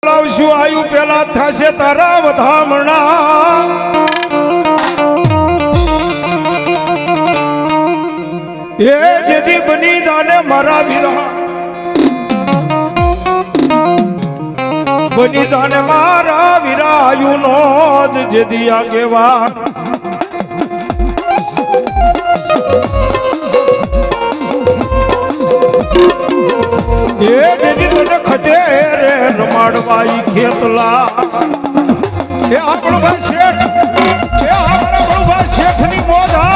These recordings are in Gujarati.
લાવશું આયુ પેલા થશે તારા વધામણા એ જેથી બની જાને મારા વીરા બની જાને મારા વીરા આયુ નો જ જેથી આગેવા એ જેથી તને ખતે રે રમાડવાઈ ખેતલા એ આપણો ભાઈ શેઠ એ આપણો ભાઈ શેઠની મોઢા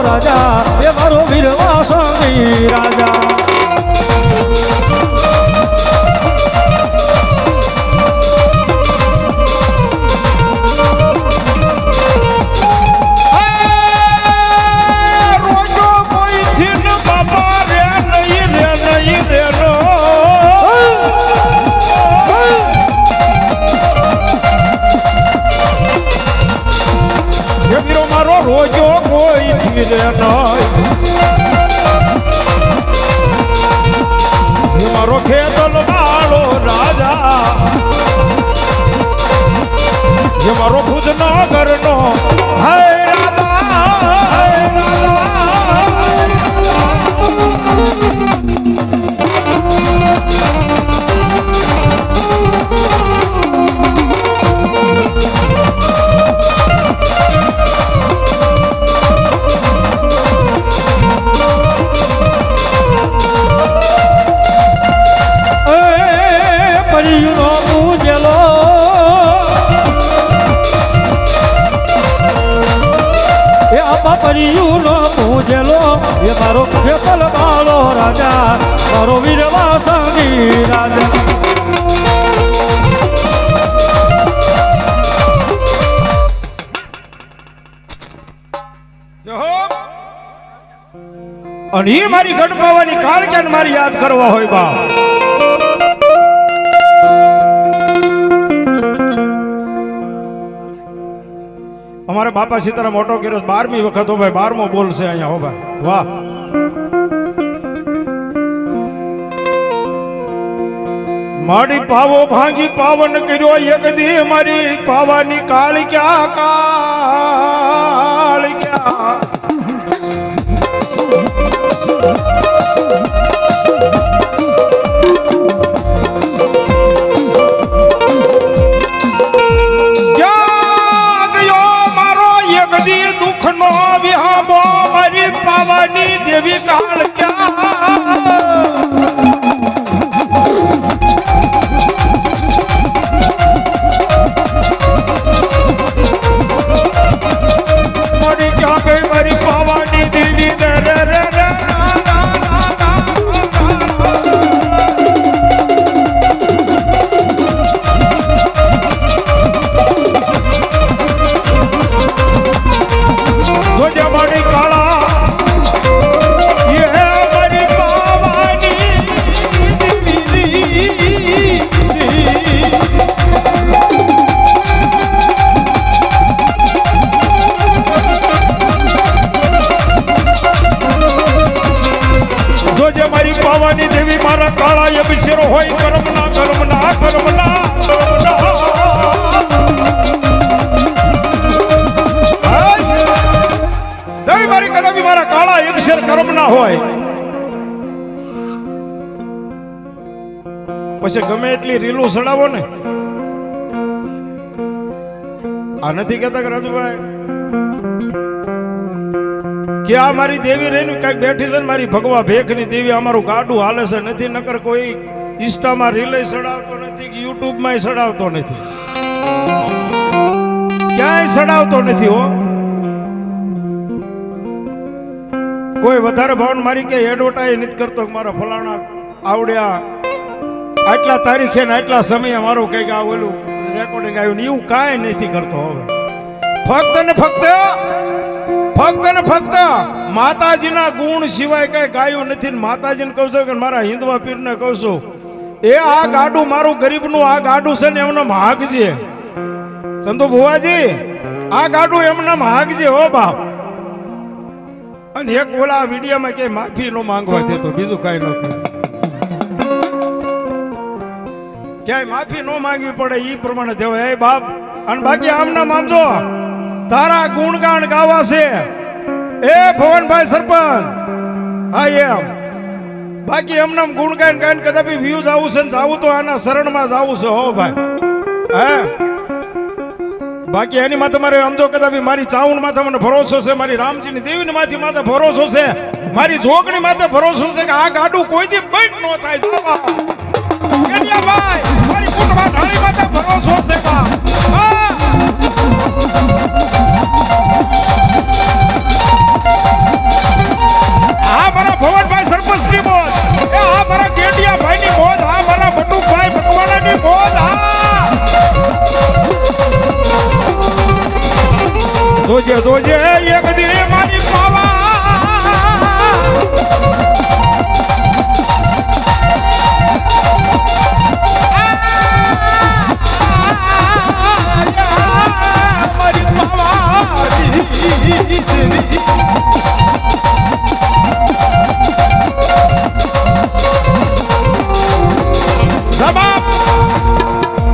રાજા એ મારો વીરવા સ્વામી રાજા રોજો કોઈ થી બાબા રે નહીં રે નો એ વીરો મારો રોજો કોઈ મારો ખેતલ વાળો રાજા જે મારો ભુજનગર નો હે પરિયુનો પૂજેલો એ મારો ખેતલ વાળો રાજા મારો વીરવા સ્વામી રાજા અને એ મારી ગઢપાવાની કાળક્યાને મારી યાદ કરવા હોય બા અમારે બાપા સીતારામ મોટો કર્યો 12મી વખત હો ભાઈ 12મો બોલશે અહીંયા હો ભાઈ વાહ મારી પાવો ભાંગી પાવન કર્યો એક દી મારી પાવાની કાળ ક્યાં દુઃખનો વિહામો મારી પાવાની દેવી કાળ મારી ક્યાં ગઈ મારી પાવાની દેવી પાવાની દેવી મારા કાળા અભિષેરો હોય કર્મના દેવી મારી કદાપી મારા કાળા અભિષેર કર્મના હોય પછી ગમે એટલી રીલું સડાવો ને આ નથી કહેતા કે રાજુભાઈ કે આ મારી દેવી રહીને કઈક બેઠી છે ને મારી ભગવા ભેખની દેવી અમારું ગાડું હાલે છે નથી નકર કોઈ ઇન્સ્ટામાં રીલે સડાવતો નથી કે યુટ્યુબમાં સડાવતો નથી ક્યાંય સડાવતો નથી હો કોઈ વધારે ભાવન મારી કે એડવર્ટાઈઝ નથી કરતો મારા ફલાણા આવડ્યા આટલા તારીખે ને આટલા સમયે મારું કંઈક આ ઓલું રેકોર્ડિંગ આવ્યું ને એવું કાંઈ નથી કરતો હવે ફક્ત ને ફક્ત ફક્ત ને ફક્ત માતાજીના ગુણ સિવાય કઈ ગાયું નથી ને માતાજીને કહું છું કે મારા હિન્દવા પીરને કહું છું એ આ ગાડું મારું ગરીબનું આ ગાડું છે ને એમને હાંકજે સંતો ભુવાજી આ ગાડું એમને હાંકજે હો બાપ અને એક ઓલા વિડીયોમાં કે માફી નો માંગવા દેતો બીજું કઈ ન કહે ક્યાંય માફી ન માંગવી પડે ઈ પ્રમાણે દેવાય એ બાપ અને બાકી આમના મામજો તારા ગુણગાન ગાવા છે એ ભવનભાઈ સરપંચ હા એમ બાકી એમને ગુણગાન ગાન કદાપી વ્યૂઝ આવું છે ને જાવું તો આના શરણમાં જાવું છે હો ભાઈ હે બાકી એની માથે મારે સમજો કદાપી મારી ચાવણ માથે મને ભરોસો છે મારી રામજીની દેવીની માથે ભરોસો છે મારી જોગણી માથે ભરોસો છે કે આ ગાડું કોઈથી બંધ ન થાય જવા કેડિયા ભાઈ મારી કુટુંબા ઢાળી માથે ભરોસો છે બા આ મારા ભવનભાઈ સરપંચ ની મોજ એ આ મારા કેડિયા ભાઈ ની મોજ આ મારા બટુભાઈ બટવાણા ની મોજ જોજે એક દી મારી પાવા મારી પાવા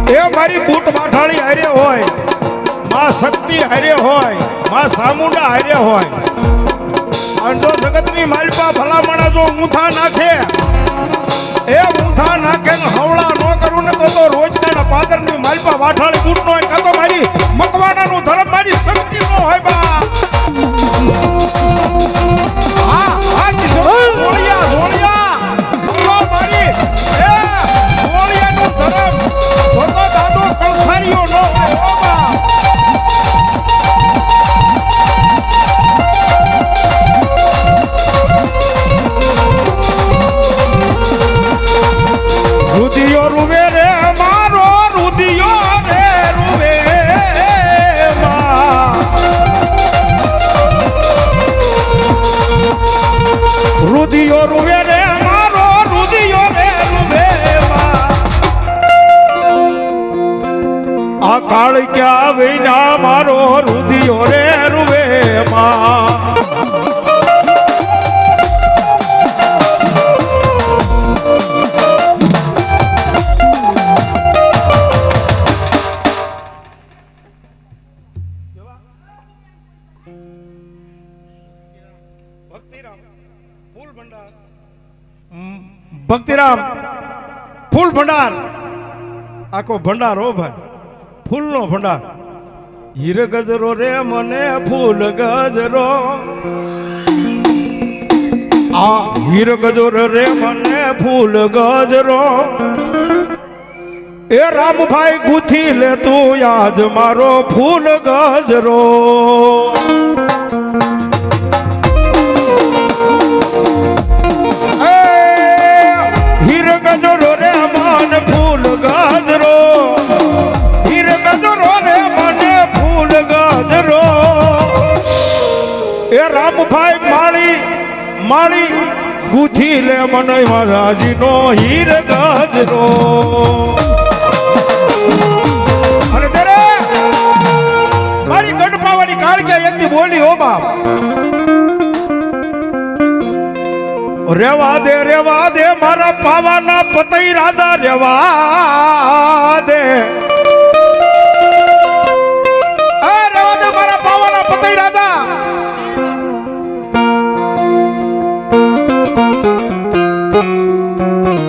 એ મારી બૂટ બાઠાળી હારે હોય માં શક્તિ હારે હોય માં સામુંડા હારે હોય અને જો જગતની માલપા ભલામણા જો ઊંથા નાખે એ ઊંથા નાખે ને હવળા ન કરું ને તો રોજકાના પાદરની માલપા વાઠાળી બૂટ નો હોય કાં તો મારી મકવાણાનું ધર્મ મારી શક્તિ નો હોય બા હા હા જોડિયા મારી એ જોડિયાનું ધર્મ તો દાદો કળસારીઓ નો હોય ઓ બા રુદિયો રૂવે રે મારો રુદિયો રે રૂવે રુદિયો રૂવે રે મારો રુદિયો રે રૂવે આ કાળ ક્યાં વિના મારો રુદિયો રે રૂવે ભક્તિરામ ફૂલ ભંડાર આખો ભંડાર હો ભાઈ ફૂલ નો ભંડાર હીર ગજરો રે મને ફૂલ ગજરો આ હીર ગજરો રે મને ફૂલ ગજરો એ રામભાઈ ગુથી લે તું આજ મારો ફૂલ ગજરો ગજરો રે મન ફૂલ ગજરો હીર ગજરો રે મને ફૂલ ગજરો એ રામભાઈ માળી ગુથી લે મને મહારાજી નો હીર ગજરો અને તેરે મારી ગઢ પાવાની કાળ કે એકદી બોલી હો બાપ રેવા દે મારા પાવાના પતઈ રાજા રેવા દે મારા પાવાના પતઈ રાજા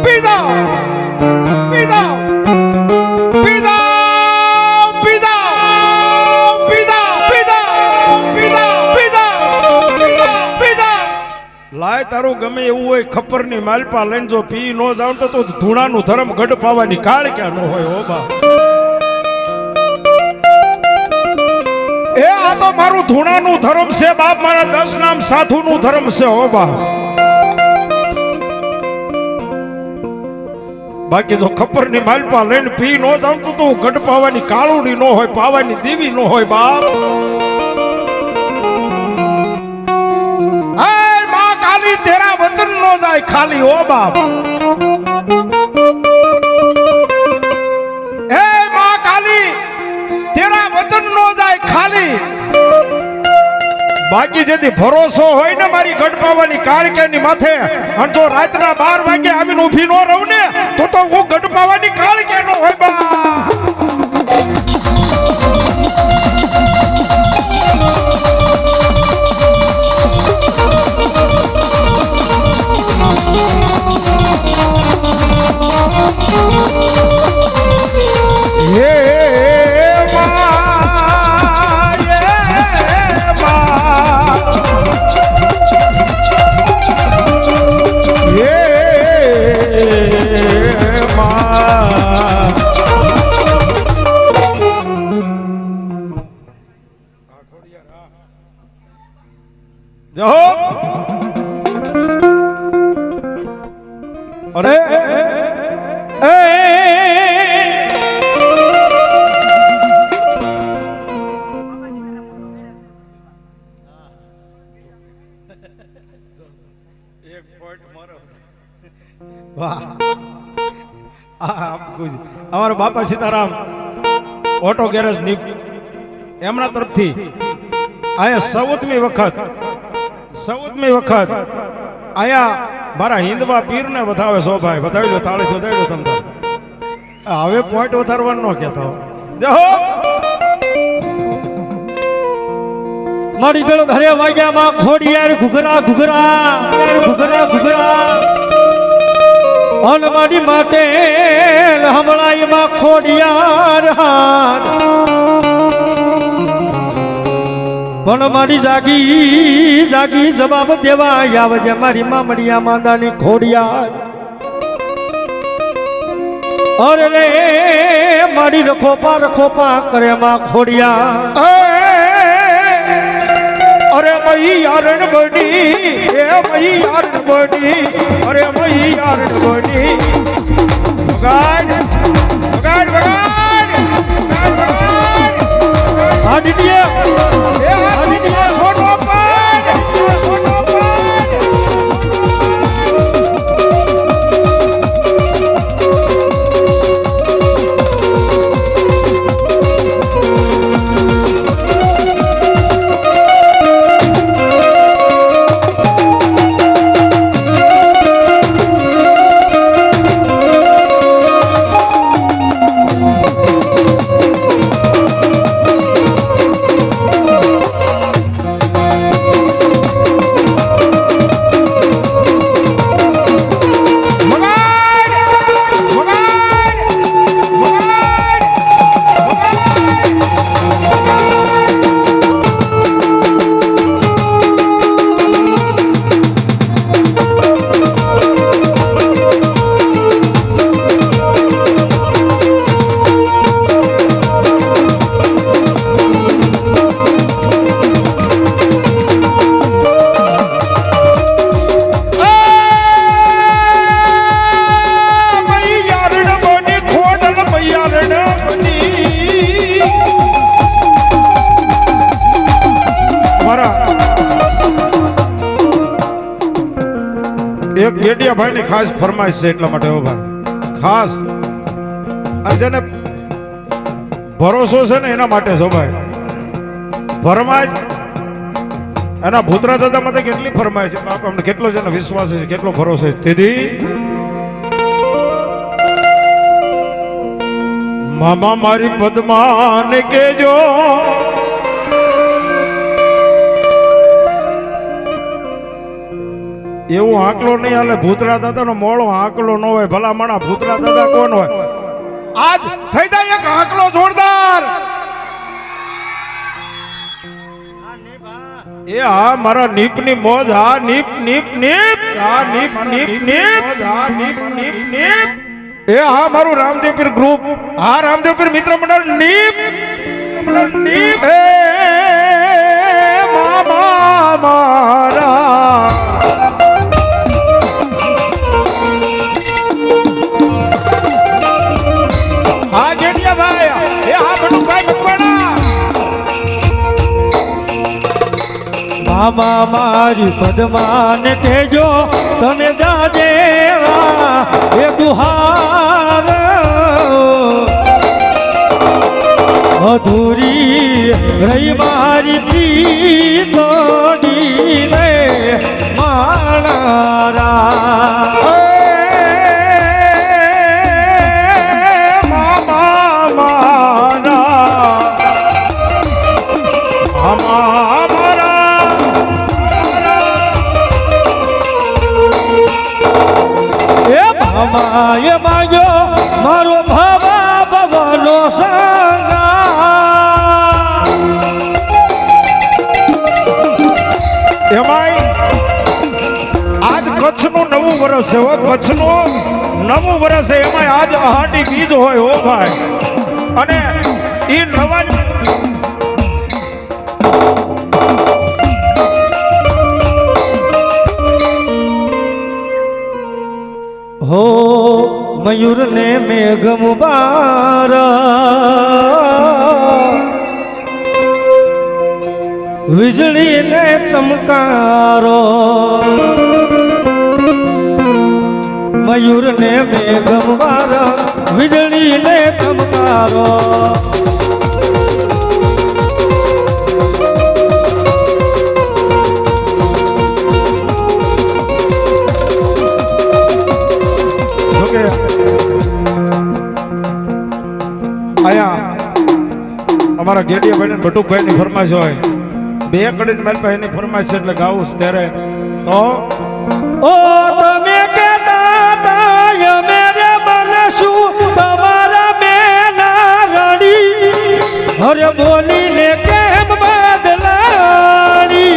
પી જાઓ લાય તારું ગમે એવું હોય ખપરની માલપા લઈને જો પી નો જાવ તો ધૂણાનું ધર્મ ગઢ પાવાની કાળ ક્યાં ન હોય હો બા એ આ તો મારું ધૂણાનું ધર્મ છે બાપ મારા 10 નામ સાધુનું ધર્મ છે હો બા બાકી જો ખપરની માલપા લઈને પી નો જાવ તો ગઢ પાવાની કાળુડી ન હોય પાવાની દેવી ન હોય બાપ જાય ખાલી ઓ બાપ એ માં કાલી તેરા વચન નો જાય ખાલી બાકી જેથી ભરોસો હોય ને મારી ગઢપાવાની કાળકેની માથે અને જો રાતના 12 વાગે આવીને ઊભી નો રહું ને તો હું ગઢપાવાની કાળકે નો હોય બા અરે વાહ અમારા બાપા સીતારામ ઓટો ગેરેજ એમના તરફથી આયા 14મી વખત આયા મારા હિન્દવા પીર ને વધાવે સો ભાઈ વધાવી લો તાળી વધાવી લો તમને હવે પોઈન્ટ વધારવાનું ન કહેતા જહો મારી દળ ધરે વાગ્યામાં ખોડિયાર ઘુઘરા ઘુઘરા ઘુઘરા ઘુઘરા ઓન મારી માટે હમણાઈમાં ખોડિયાર હાર પણ મારી જાગી જાગી જવાબ દેવા આવજે મારી મામડિયા માંદાની ખોડિયાર અરે રે મારી રખોપા કરે માં ખોડિયાર અરે મૈયારણ બની એ મૈયારણ બની અરે મૈયારણ બની વગાડ વગાડ વગાડ આ દીટીએ સોનો પાડ સોનો પાડ એક ગેડિયા ભાઈ ની ખાસ ફરમાઈશ છે એટલા માટે હો ભાઈ ખાસ અને જેને ભરોસો છે ને એના માટે છો ભાઈ ફરમાઈશ એના ભૂતરા દાદા માટે કેટલી ફરમાઈશ છે બાપ અમને કેટલો છે વિશ્વાસ છે કેટલો ભરોસો છે તેથી મામા મારી પદ્માને કેજો એવું આંકલો નહીં હાલે ભૂતરા દાદા નો મોળો આંકલો ન હોય ભલા માણા ભૂતરા દાદા કોણ હોય આજ થઈ જાય એક આંકલો જોરદાર એ હા મારા નીપ ની મોજ હા નીપ નીપ નીપ હા નીપ નીપ નીપ હા નીપ નીપ નીપ એ હા મારું રામદેવપીર ગ્રુપ હા રામદેવપીર મિત્ર મંડળ નીપ નીપ એ મામા મારા હા જેડિયા ભાઈ એ હા બટુ ભાઈ કુવાડા આમાં મારી પદ્માને કહેજો તને જાજેવા એ દુહાર અધૂરી રહી મારી પ્રીતોની રે માણારા માય માયો મારો ભાવા ભવનો સંગા એમાંય આજ કચ્છનું નવું વર્ષ છે હો કચ્છનું નવું વર્ષ છે એમાંય આજ અહાટી બીજ હોય હો ભાઈ અને એ નવા હો મયુર ને મેઘ મુબારક વીજળી ને ચમકારો મયુર ને મેઘ મુબારક વીજળી ને ચમકારો અમારા ગેડિયાભાઈ ને ભટુકભાઈ ની ફરમાઈશ હોય બે કડી મારી પાસે એની ફરમાઈશ છે એટલે ગાવું ત્યારે તો ઓ તમે કેતા મેરે બનશું તમારા મેના રડી અરે બોલીને કેમ બદલાડી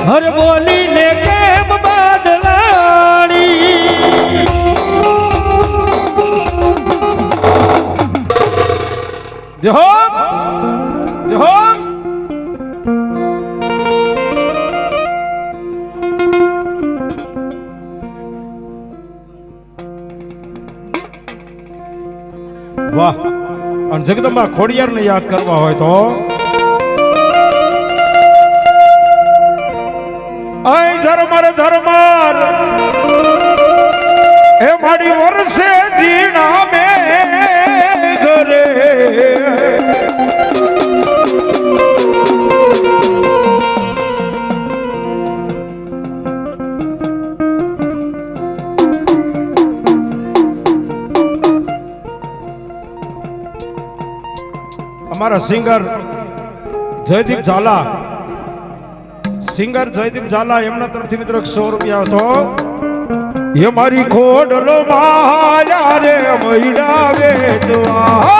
હર બોલીને કેમ બદલાણી જહો જહો વાહ અને જગદંબા ખોડિયારને યાદ કરવા હોય તો આય ધર્મર ધર્મર એ માડી વર્ષે જીણા મે ઘરે અમારા સિંગર જયદીપ ઝાલા સિંગર જયદીપ ઝાલા એમના તરફથી મિત્રો 100 રૂપિયા હતો એ મારી ખોડલો માયા રે મૈડા વેચવા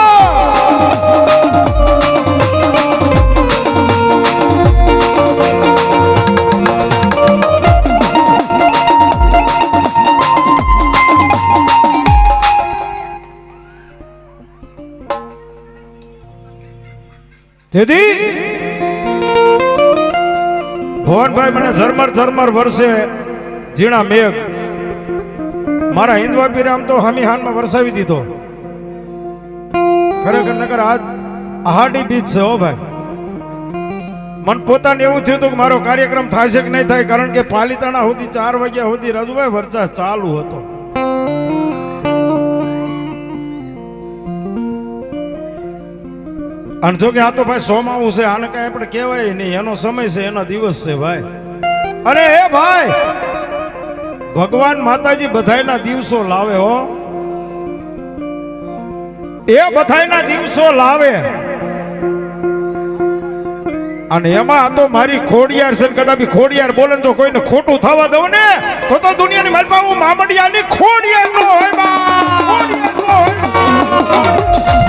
તેથી ભવનભાઈ મને ઝરમર ઝરમર વર્ષે ઝીણા મેઘ મારા હિન્દવા પીરામ તો હમી હાનમાં વરસાવી દીધો ખરેખર નકર આજ આહાડી બીજ છે હો ભાઈ મન પોતાને એવું થયું હતું કે મારો કાર્યક્રમ થાય છે કે નહીં થાય કારણ કે પાલીતાણા સુધી 4 વાગ્યા સુધી રાજુભાઈ વરસાદ ચાલુ હતો અને જો કે આ તો ભાઈ સોમાવું છે આને કઈ આપણે કહેવાય નહીં એનો સમય છે એનો દિવસ છે ભાઈ અને એ ભાઈ ભગવાન માતાજી બધાયના દિવસો લાવે હો એ બધાયના દિવસો લાવે અને એમાં તો મારી ખોડિયાર છે કદાચ ખોડિયાર બોલે તો કોઈને ખોટું થવા દઉં ને તો દુનિયાની માલપા હું મામડિયાની ખોડિયાર નો હોય બા ખોડિયાર નો હોય